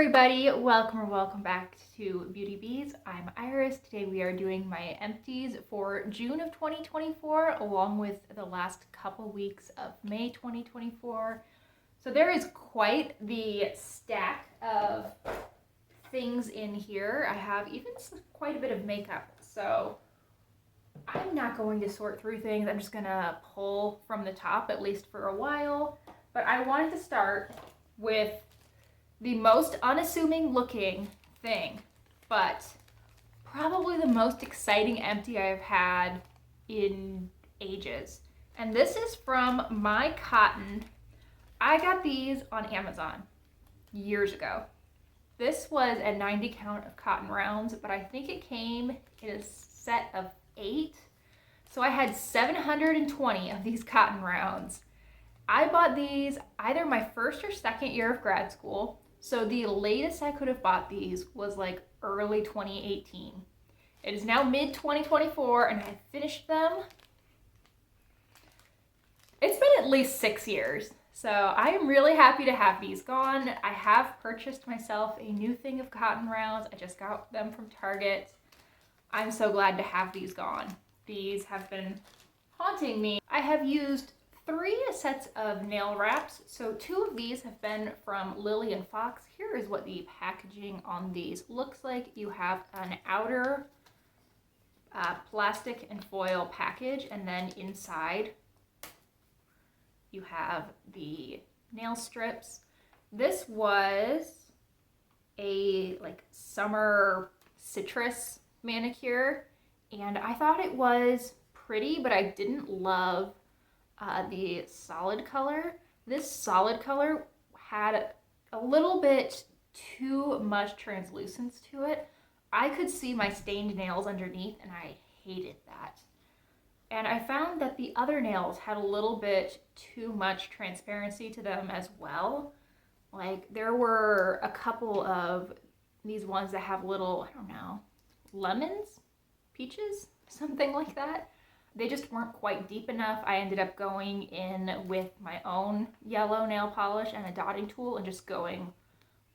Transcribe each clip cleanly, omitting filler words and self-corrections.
everybody, welcome or welcome back to Beauty Bees. I'm Iris. Today we are doing my empties for June of 2024 along with the last couple weeks of May 2024. So there is quite the stack of things in here. I have even quite a bit of makeup, so I'm not going to sort through things. I'm just gonna pull from the top, at least for a while. But I wanted to start with the most unassuming looking thing, but probably the most exciting empty I've had in ages. And this is from My Cotton. I got these on Amazon years ago. This was a 90 count of cotton rounds, but I think it came in a set of 8. So I had 720 of these cotton rounds. I bought these either my first or second year of grad school. So the latest I could have bought these was like early 2018. It is now mid 2024 and I finished them. It's been at least 6 years. So I am really happy to have these gone. I have purchased myself a new thing of cotton rounds. I just got them from Target. I'm so glad to have these gone. These have been haunting me. I have used 3 sets of nail wraps. So 2 of these have been from Lily & Fox. Here is what the packaging on these looks like. You have an outer plastic and foil package, and then inside you have the nail strips. This was a like summer citrus manicure, and I thought it was pretty, but I didn't love the solid color. This solid color had a little bit too much translucence to it. I could see my stained nails underneath and I hated that. And I found that the other nails had a little bit too much transparency to them as well. Like there were a couple of these ones that have little, I don't know, lemons, peaches, something like that. They just weren't quite deep enough. I ended up going in with my own yellow nail polish and a dotting tool and just going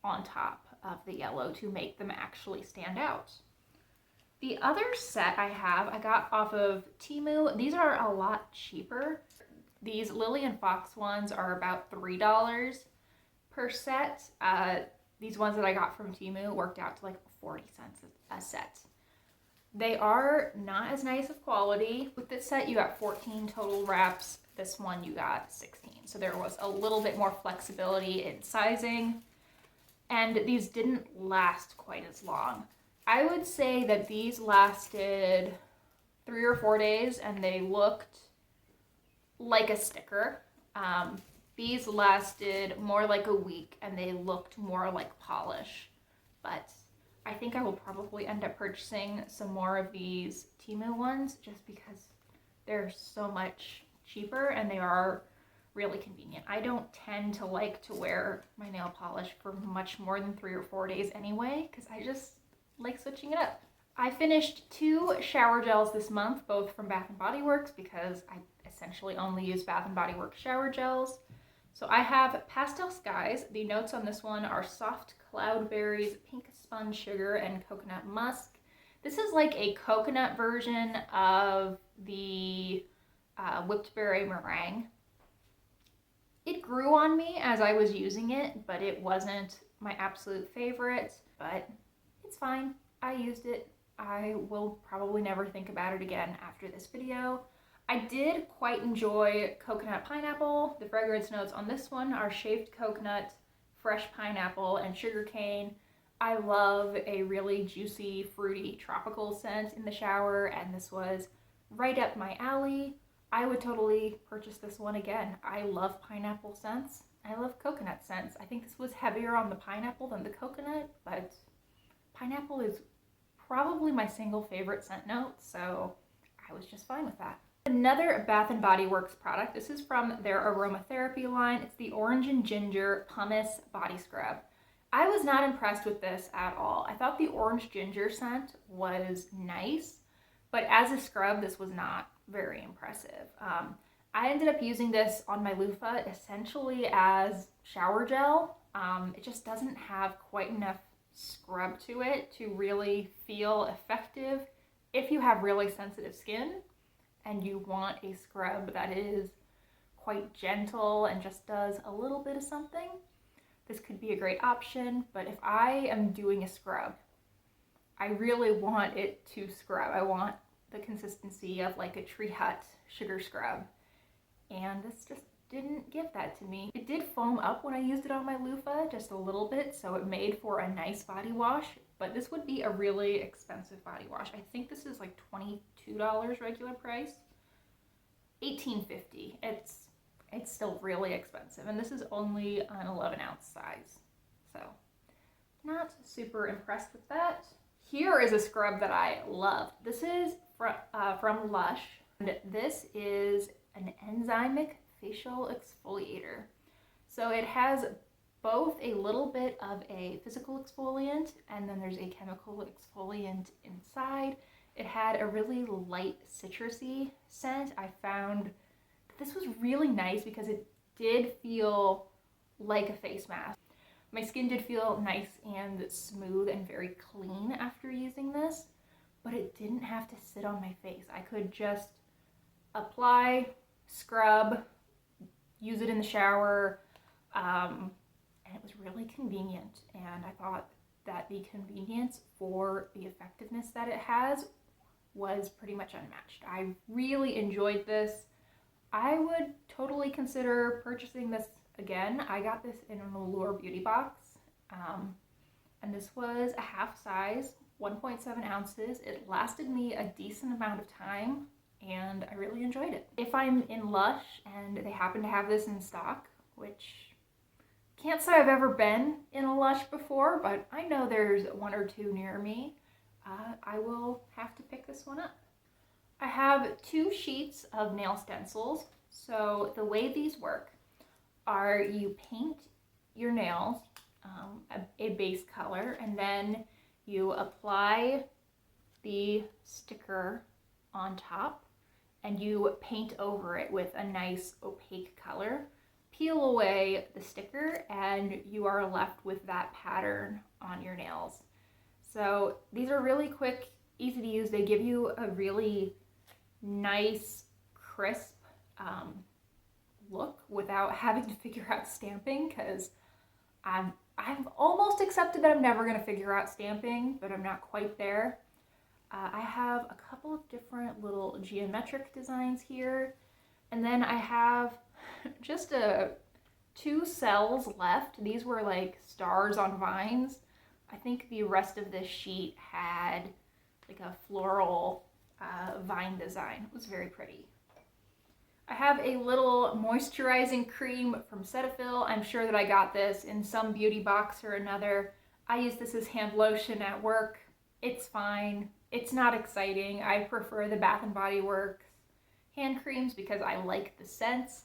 on top of the yellow to make them actually stand out. The other set I have, I got off of Temu. These are a lot cheaper. These Lily & Fox ones are about $3 per set. These ones that I got from Temu worked out to like 40 cents a set. They are not as nice of quality. With this set, you got 14 total wraps. This one, you got 16. So there was a little bit more flexibility in sizing. And these didn't last quite as long. I would say that these lasted 3 or 4 days and they looked like a sticker. These lasted more like a week and they looked more like polish. But I think I will probably end up purchasing some more of these Temu ones just because they're so much cheaper and they are really convenient. I don't tend to like to wear my nail polish for much more than 3 or 4 days anyway because I just like switching it up. I finished 2 shower gels this month, both from Bath & Body Works because I essentially only use Bath & Body Works shower gels. So I have Pastel Skies. The notes on this one are soft cloudberries, pink spun sugar, and coconut musk. This is like a coconut version of the whipped berry meringue. It grew on me as I was using it, but it wasn't my absolute favorite, but it's fine. I used it. I will probably never think about it again after this video. I did quite enjoy coconut pineapple. The fragrance notes on this one are shaved coconut, fresh pineapple, and sugarcane. I love a really juicy, fruity, tropical scent in the shower, and this was right up my alley. I would totally purchase this one again. I love pineapple scents. I love coconut scents. I think this was heavier on the pineapple than the coconut, but pineapple is probably my single favorite scent note, so I was just fine with that. Another Bath & Body Works product. This is from their aromatherapy line. It's the Orange and Ginger Pumice Body Scrub. I was not impressed with this at all. I thought the orange ginger scent was nice, but as a scrub, this was not very impressive. I ended up using this on my loofah essentially as shower gel. It just doesn't have quite enough scrub to it to really feel effective if you have really sensitive skin and you want a scrub that is quite gentle and just does a little bit of something. This could be a great option, but if I am doing a scrub, I really want it to scrub. I want the consistency of like a Tree Hut sugar scrub, and this just didn't give that to me. It did foam up when I used it on my loofah, just a little bit, so it made for a nice body wash, but this would be a really expensive body wash. I think this is like $22 regular price. $18.50. It's still really expensive, and this is only an 11-ounce size, so not super impressed with that. Here is a scrub that I love. This is from Lush, and this is an enzymic facial exfoliator. So it has both a little bit of a physical exfoliant, and then there's a chemical exfoliant inside. It had a really light citrusy scent. I found this was really nice because it did feel like a face mask. My skin did feel nice and smooth and very clean after using this, but it didn't have to sit on my face. I could just apply, scrub, use it in the shower, and it was really convenient. And I thought that the convenience for the effectiveness that it has was pretty much unmatched. I really enjoyed this. I would totally consider purchasing this again. I got this in an Allure beauty box, and this was a half size, 1.7 ounces. It lasted me a decent amount of time, and I really enjoyed it. If I'm in Lush and they happen to have this in stock, which can't say I've ever been in a Lush before, but I know there's one or two near me, I will have to pick this one up. I have 2 sheets of nail stencils. So the way these work are you paint your nails a base color, and then you apply the sticker on top and you paint over it with a nice opaque color. Peel away the sticker and you are left with that pattern on your nails. So these are really quick, easy to use. They give you a really nice, crisp look without having to figure out stamping, because I've almost accepted that I'm never going to figure out stamping, but I'm not quite there. I have a couple of different little geometric designs here, and then I have just 2 cells left. These were like stars on vines. I think the rest of this sheet had like a floral vine design. It was very pretty. I have a little moisturizing cream from Cetaphil. I'm sure that I got this in some beauty box or another. I use this as hand lotion at work. It's fine. It's not exciting. I prefer the Bath & Body Works hand creams because I like the scents.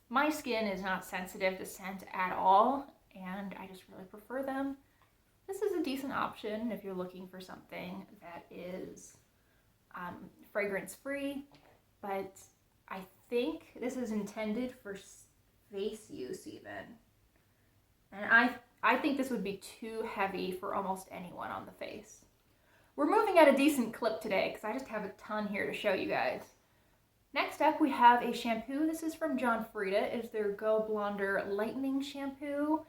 My skin is not sensitive to scent at all, and I just really prefer them. This is a decent option if you're looking for something that is fragrance-free, but I think this is intended for face use even. And I think this would be too heavy for almost anyone on the face. We're moving at a decent clip today because I just have a ton here to show you guys. Next up, we have a shampoo. This is from John Frieda. It's their Go Blonder Lightening Shampoo.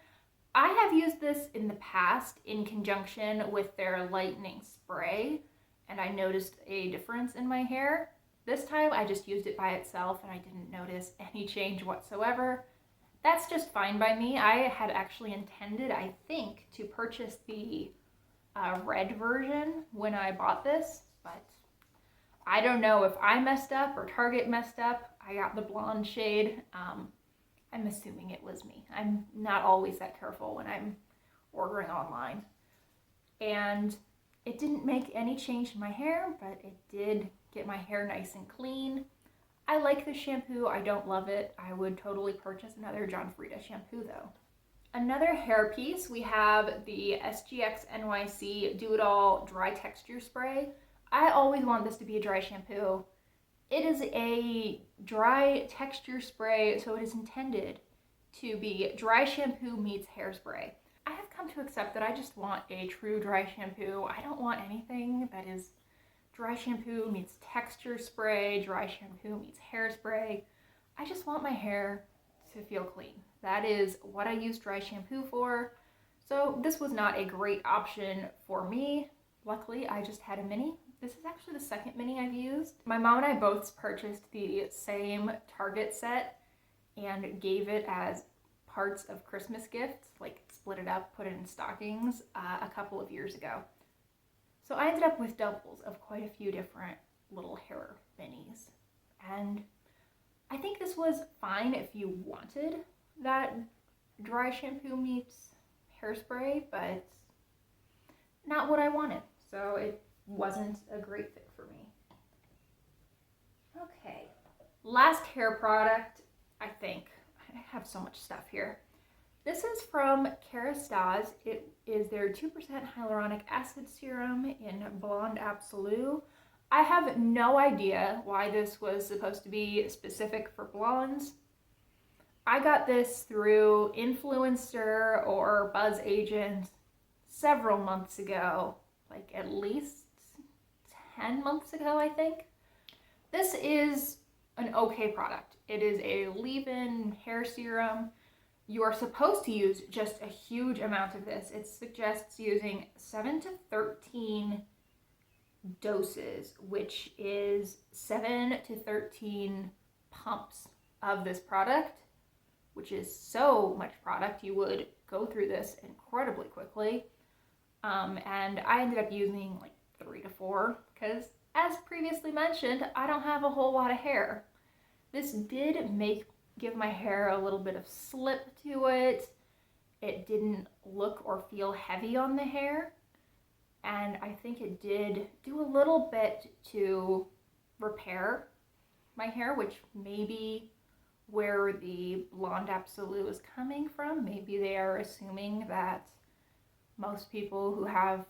I have used this in the past in conjunction with their lightening spray, and I noticed a difference in my hair. This time I just used it by itself and I didn't notice any change whatsoever. That's just fine by me. I had actually intended, I think, to purchase the red version when I bought this, but I don't know if I messed up or Target messed up. I got the blonde shade. I'm assuming it was me. I'm not always that careful when I'm ordering online. And it didn't make any change in my hair, but it did get my hair nice and clean. I like the shampoo. I don't love it. I would totally purchase another John Frieda shampoo though. Another hair piece, we have the SGX NYC Do It All Dry Texture Spray. I always want this to be a dry shampoo. It is a dry texture spray, so it is intended to be dry shampoo meets hairspray. I have come to accept that I just want a true dry shampoo. I don't want anything that is dry shampoo meets texture spray, dry shampoo meets hairspray. I just want my hair to feel clean. That is what I use dry shampoo for. So this was not a great option for me. Luckily, I just had a mini. This is actually the second mini I've used. My mom and I both purchased the same Target set and gave it as parts of Christmas gifts, like split it up, put it in stockings a couple of years ago. So I ended up with doubles of quite a few different little hair minis. And I think this was fine if you wanted that dry shampoo meets hairspray, but not what I wanted. So it wasn't a great fit for me. Okay, last hair product, I think. I have so much stuff here. This is from Kerastase. It is their 2% hyaluronic acid serum in Blonde Absolute. I have no idea why this was supposed to be specific for blondes. I got this through Influencer or Buzz Agent several months ago, like at least 10 months ago, I think. This is an okay product. It is a leave-in hair serum. You are supposed to use just a huge amount of this. It suggests using 7 to 13 doses, which is 7 to 13 pumps of this product, which is so much product. You would go through this incredibly quickly. And I ended up using like 3 to 4 because, as previously mentioned, I don't have a whole lot of hair. This did give my hair a little bit of slip to it. It didn't look or feel heavy on the hair. And I think it did do a little bit to repair my hair, which maybe where the Blonde Absolute is coming from. Maybe they are assuming that most people who have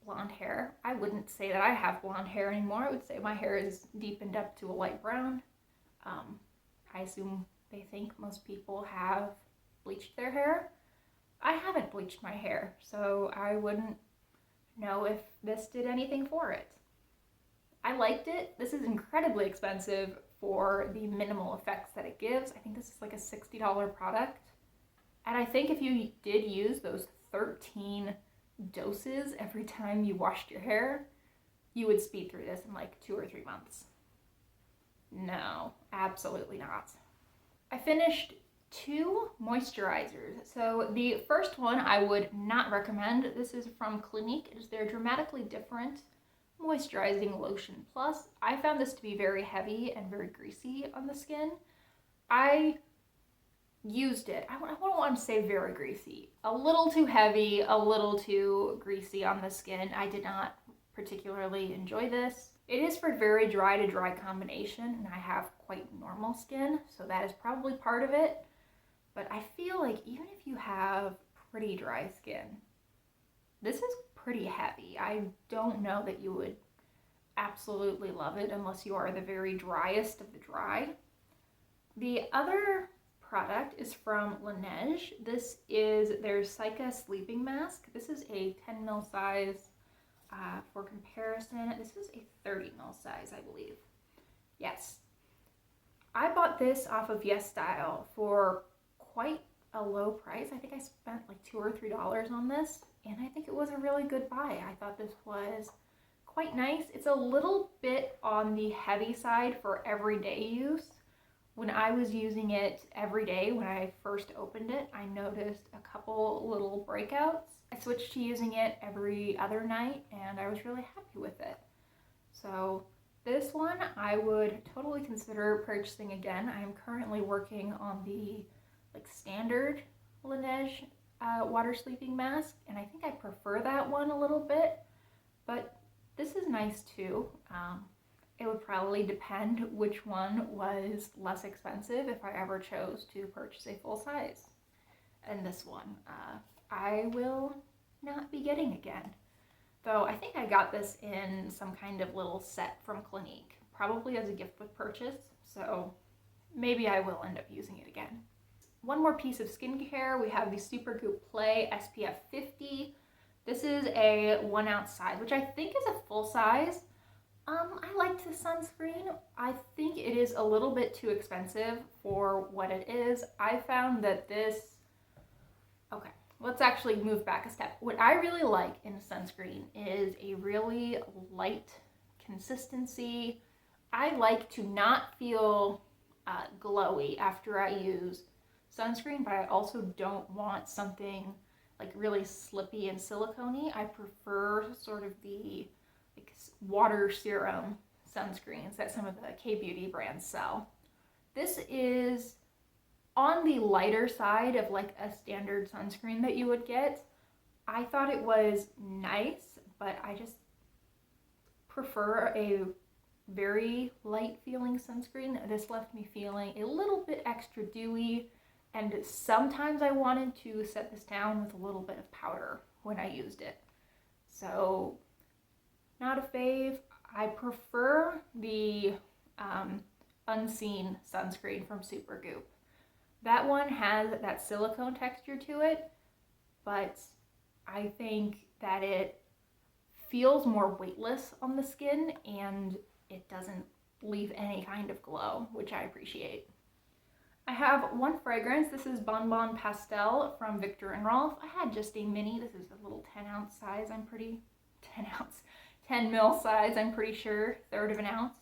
blonde hair, I wouldn't say that I have blonde hair anymore. I would say my hair is deepened up to a light brown. I assume they think most people have bleached their hair. I haven't bleached my hair, so I wouldn't know if this did anything for it. I liked it. This is incredibly expensive for the minimal effects that it gives. I think this is like a $60 product. And I think if you did use those 13 doses every time you washed your hair, you would speed through this in like 2 or 3 months. No, absolutely not. I finished 2 moisturizers. So the first one I would not recommend. This is from Clinique. It is their Dramatically Different Moisturizing Lotion Plus. I found this to be very heavy and very greasy on the skin. I used it. I don't want to say very greasy. A little too heavy, a little too greasy on the skin. I did not particularly enjoy this. It is for very dry to dry combination, and I have quite normal skin, so that is probably part of it. But I feel like even if you have pretty dry skin, this is pretty heavy. I don't know that you would absolutely love it unless you are the very driest of the dry. The other product is from Laneige. This is their Cica Sleeping Mask. This is a 10 ml size. For comparison, this is a 30 ml size, I believe. Yes. I bought this off of YesStyle for quite a low price. I think I spent like $2 or $3 on this, and I think it was a really good buy. I thought this was quite nice. It's a little bit on the heavy side for everyday use. When I was using it every day, when I first opened it, I noticed a couple little breakouts. I switched to using it every other night, and I was really happy with it. So this one I would totally consider purchasing again. I am currently working on the standard Laneige water sleeping mask, and I think I prefer that one a little bit, but this is nice too. It would probably depend which one was less expensive if I ever chose to purchase a full size. And this one, I will not be getting again. Though I think I got this in some kind of little set from Clinique, probably as a gift with purchase, so maybe I will end up using it again. one more piece of skincare. We have the Supergoop Play SPF 50. This is a 1 ounce size, which I think is a full size. I liked the sunscreen. I think it is a little bit too expensive for what it is. I found that this, okay, let's actually move back a step. What I really like in sunscreen is a really light consistency. I like to not feel glowy after I use sunscreen, but I also don't want something like really slippy and silicone-y. I prefer sort of the like water serum sunscreens that some of the K-beauty brands sell. This is on the lighter side of like a standard sunscreen that you would get. I thought it was nice, but I just prefer a very light feeling sunscreen. This left me feeling a little bit extra dewy, and sometimes I wanted to set this down with a little bit of powder when I used it. So not a fave. I prefer the Unseen sunscreen from Supergoop. That one has that silicone texture to it, but I think that it feels more weightless on the skin and it doesn't leave any kind of glow, which I appreciate. I have one fragrance. This is Bon Bon Pastel from Viktor and Rolf. I had just a mini. This is a little 10 ounce size, 10 mil size, I'm pretty sure, 1/3 of an ounce.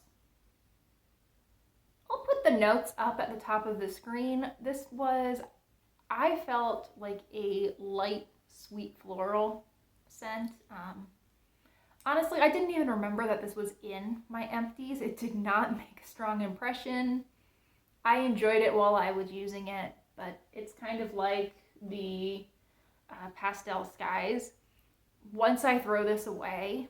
I'll put the notes up at the top of the screen. This was, I felt like a light, sweet floral scent. Honestly, I didn't even remember that this was in my Empties. It did not make a strong impression. I enjoyed it while I was using it, but it's kind of like the Pastel Skies. Once I throw this away,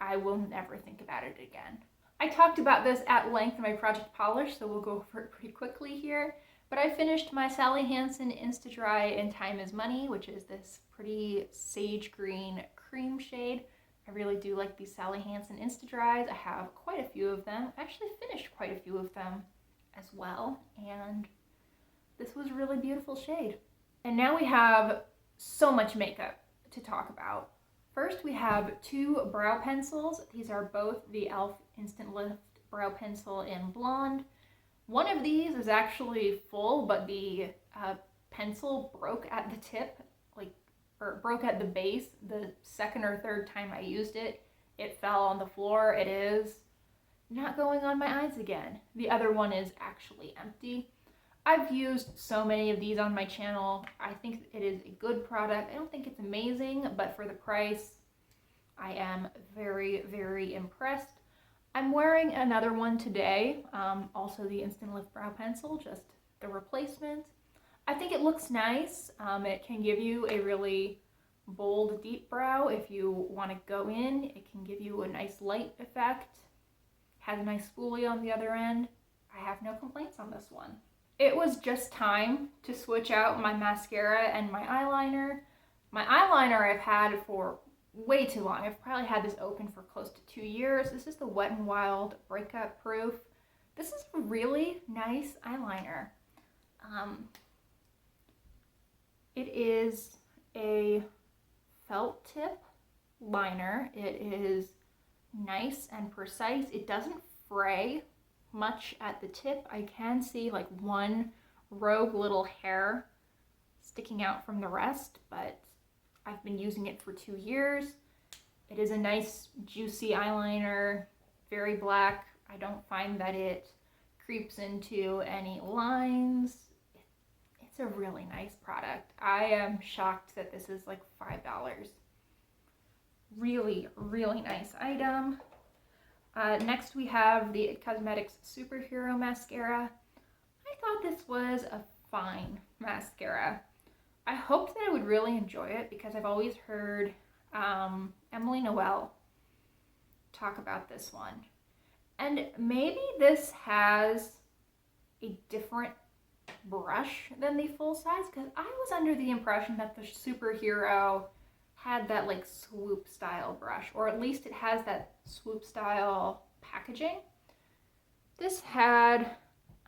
I will never think about it again. I talked about this at length in my Project Polish, so we'll go over it pretty quickly here. But I finished my Sally Hansen Insta-Dry in Time is Money, which is this pretty sage green cream shade. I really do like these Sally Hansen Insta-Dries. I have quite a few of them. I actually finished quite a few of them as well, and this was a really beautiful shade. And now we have so much makeup to talk about. First, we have 2 brow pencils. These are both the e.l.f. Instant Lift Brow Pencil in Blonde. One of these is actually full, but the pencil broke at the tip, or broke at the base. The second or third time I used it, it fell on the floor. It is not going on my eyes again. The other one is actually empty. I've used so many of these on my channel. I think it is a good product. I don't think it's amazing, but for the price, I am very, very impressed. I'm wearing another one today, also the Instant Lift Brow Pencil, just the replacement. I think it looks nice. It can give you a really bold, deep brow if you want to go in. It can give you a nice light effect. Has a nice spoolie on the other end. I have no complaints on this one. It was just time to switch out my mascara and my eyeliner. My eyeliner I've had for way too long. I've probably had this open for close to 2 years. This is the Wet n Wild Breakup Proof. This is a really nice eyeliner. It is a felt tip liner. It is nice and precise. It doesn't fray much at the tip. I can see like one rogue little hair sticking out from the rest, but I've been using it for 2 years. It is a nice juicy eyeliner, very black. I don't find that it creeps into any lines. It's a really nice product. I am shocked that this is like $5. Really, really nice item. Next we have the Cosmetics Superhero Mascara. I thought this was a fine mascara. I hoped that I would really enjoy it because I've always heard Emily Noel talk about this one. And maybe this has a different brush than the full size, because I was under the impression that the Superhero had that like swoop style brush, or at least it has that swoop style packaging. This had,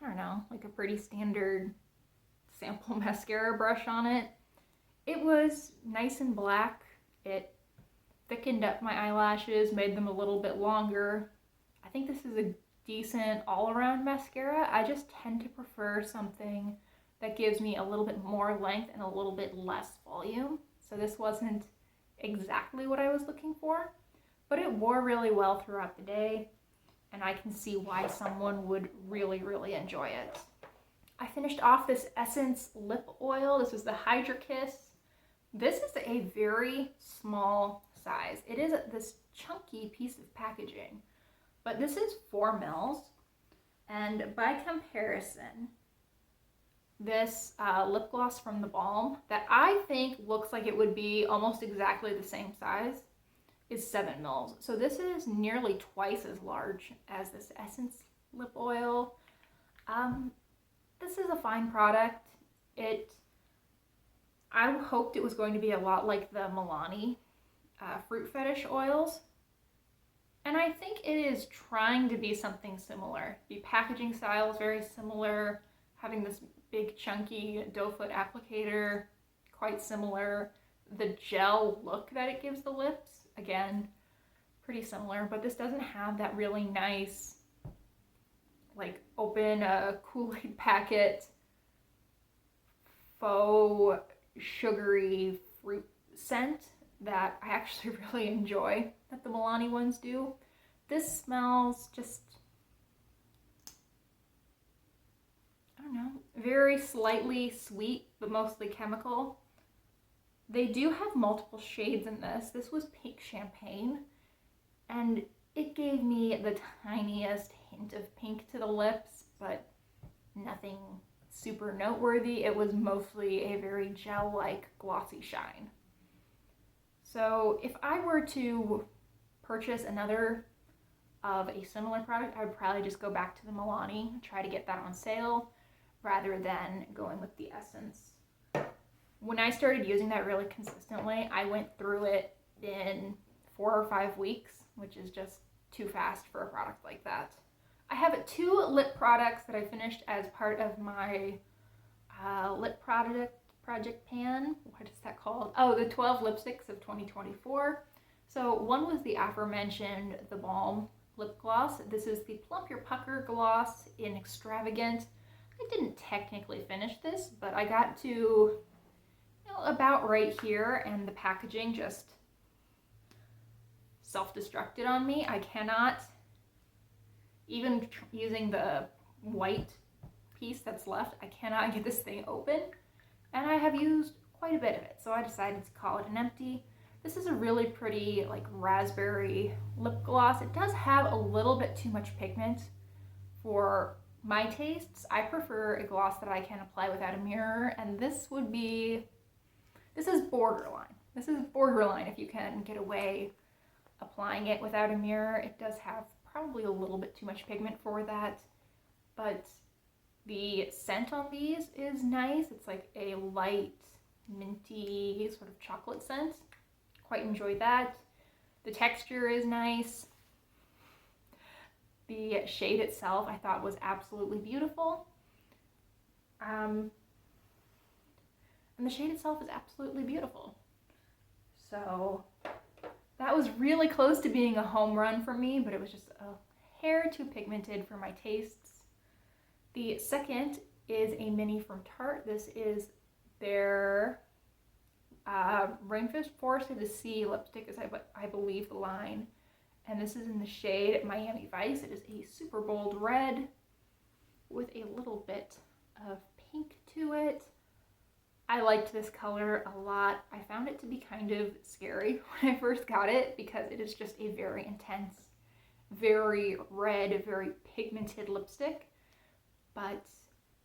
I don't know, like a pretty standard sample mascara brush on it. It was nice and black. It thickened up my eyelashes, made them a little bit longer. I think this is a decent all-around mascara. I just tend to prefer something that gives me a little bit more length and a little bit less volume. So this wasn't exactly what I was looking for, but it wore really well throughout the day, and I can see why someone would really, really enjoy it. I finished off this Essence lip oil. This is the Hydra Kiss. This is a very small size. It is this chunky piece of packaging, but this is 4 mils. And by comparison, this lip gloss from the Balm that I think looks like it would be almost exactly the same size is 7 mils. So this is nearly twice as large as this Essence lip oil. This is a fine product. I hoped it was going to be a lot like the Milani Fruit Fetish oils. And I think it is trying to be something similar. The packaging style is very similar, having this big chunky doe foot applicator, quite similar. The gel look that it gives the lips, again, pretty similar, but this doesn't have that really nice, like open a Kool-Aid packet, faux sugary fruit scent that I actually really enjoy that the Milani ones do. This smells just, I don't know, very slightly sweet, but mostly chemical. They do have multiple shades in this. This was pink champagne, and it gave me the tiniest hint of pink to the lips, but nothing super noteworthy. It was mostly a very gel-like glossy shine. So if I were to purchase another of a similar product, I would probably just go back to the Milani and try to get that on sale rather than going with the Essence. When I started using that really consistently, I went through it in 4 or 5 weeks, which is just too fast for a product like that. I have 2 lip products that I finished as part of my lip project pan. What is that called? Oh, the 12 lipsticks of 2024. So one was the aforementioned The Balm lip gloss. This is the Plump Your Pucker gloss in Extravagant. I didn't technically finish this, but I got to about right here, and the packaging just self-destructed on me. I cannot, even using the white piece that's left, I cannot get this thing open, and I have used quite a bit of it, so I decided to call it an empty. This is a really pretty like raspberry lip gloss. It does have a little bit too much pigment for my tastes. I prefer a gloss that I can apply without a mirror, and this is borderline. This is borderline if you can get away applying it without a mirror. It does have probably a little bit too much pigment for that, but the scent on these is nice. It's like a light, minty sort of chocolate scent. Quite enjoyed that. The texture is nice. The shade itself I thought was absolutely beautiful. And the shade itself is absolutely beautiful. So that was really close to being a home run for me, but it was just a hair too pigmented for my tastes. The second is a mini from Tarte. This is their Rainforest of the Sea lipstick, is I believe the line. And this is in the shade Miami Vice. It is a super bold red with a little bit of pink to it. I liked this color a lot. I found it to be kind of scary when I first got it because it is just a very intense, very red, very pigmented lipstick. But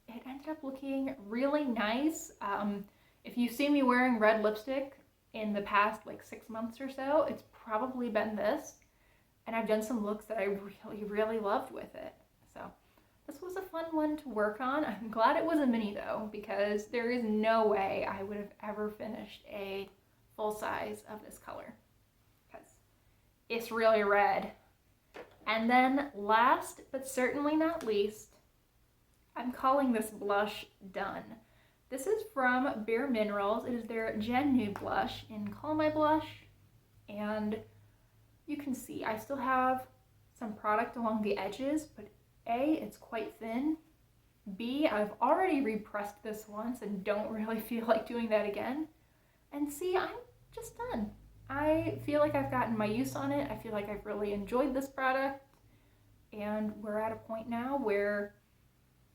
it ended up looking really nice. If you see me wearing red lipstick in the past like 6 months or so, it's probably been this. And I've done some looks that I really, really loved with it. So this was a fun one to work on. I'm glad it was a mini though, because there is no way I would have ever finished a full size of this color because it's really red. And then last but certainly not least, I'm calling this blush done. This is from Bare Minerals. It is their Gen Nude Blush in Call My Blush. And you can see I still have some product along the edges, but A, it's quite thin. B, I've already repressed this once and don't really feel like doing that again. And C, I'm just done. I feel like I've gotten my use on it. I feel like I've really enjoyed this product. And we're at a point now where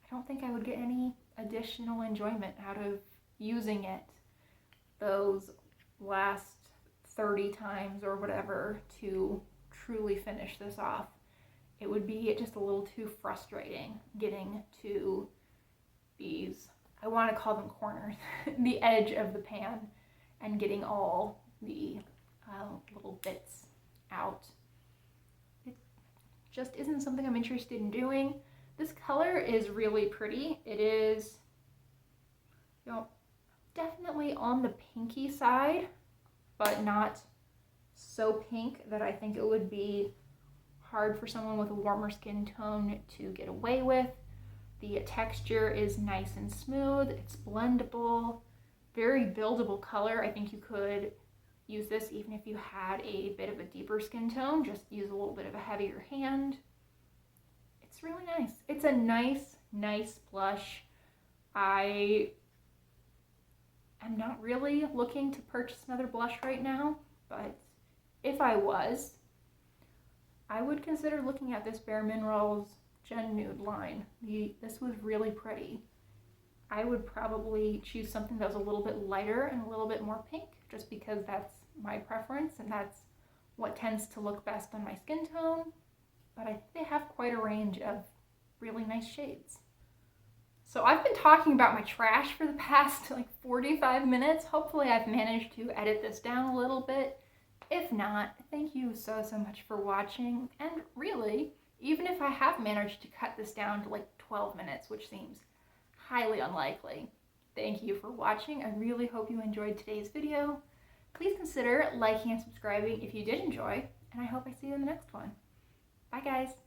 I don't think I would get any additional enjoyment out of using it those last 30 times or whatever to truly finish this off. It would be just a little too frustrating getting to these, I want to call them corners, the edge of the pan, and getting all the little bits out. It just isn't something I'm interested in doing. This color is really pretty. It is, definitely on the pinky side, but not so pink that I think it would be hard for someone with a warmer skin tone to get away with. The texture is nice and smooth. It's blendable, very buildable color. I think you could use this even if you had a bit of a deeper skin tone. Just use a little bit of a heavier hand. It's really nice. It's a nice blush. I am not really looking to purchase another blush right now, but if I was, I would consider looking at this Bare Minerals Gen Nude line. This was really pretty. I would probably choose something that was a little bit lighter and a little bit more pink, just because that's my preference and that's what tends to look best on my skin tone. But I think they have quite a range of really nice shades. So I've been talking about my trash for the past like 45 minutes. Hopefully I've managed to edit this down a little bit. If not, thank you so much for watching. And really, even if I have managed to cut this down to like 12 minutes, which seems highly unlikely, thank you for watching. I really hope you enjoyed today's video. Please consider liking and subscribing if you did enjoy, and I hope I see you in the next one. Bye guys.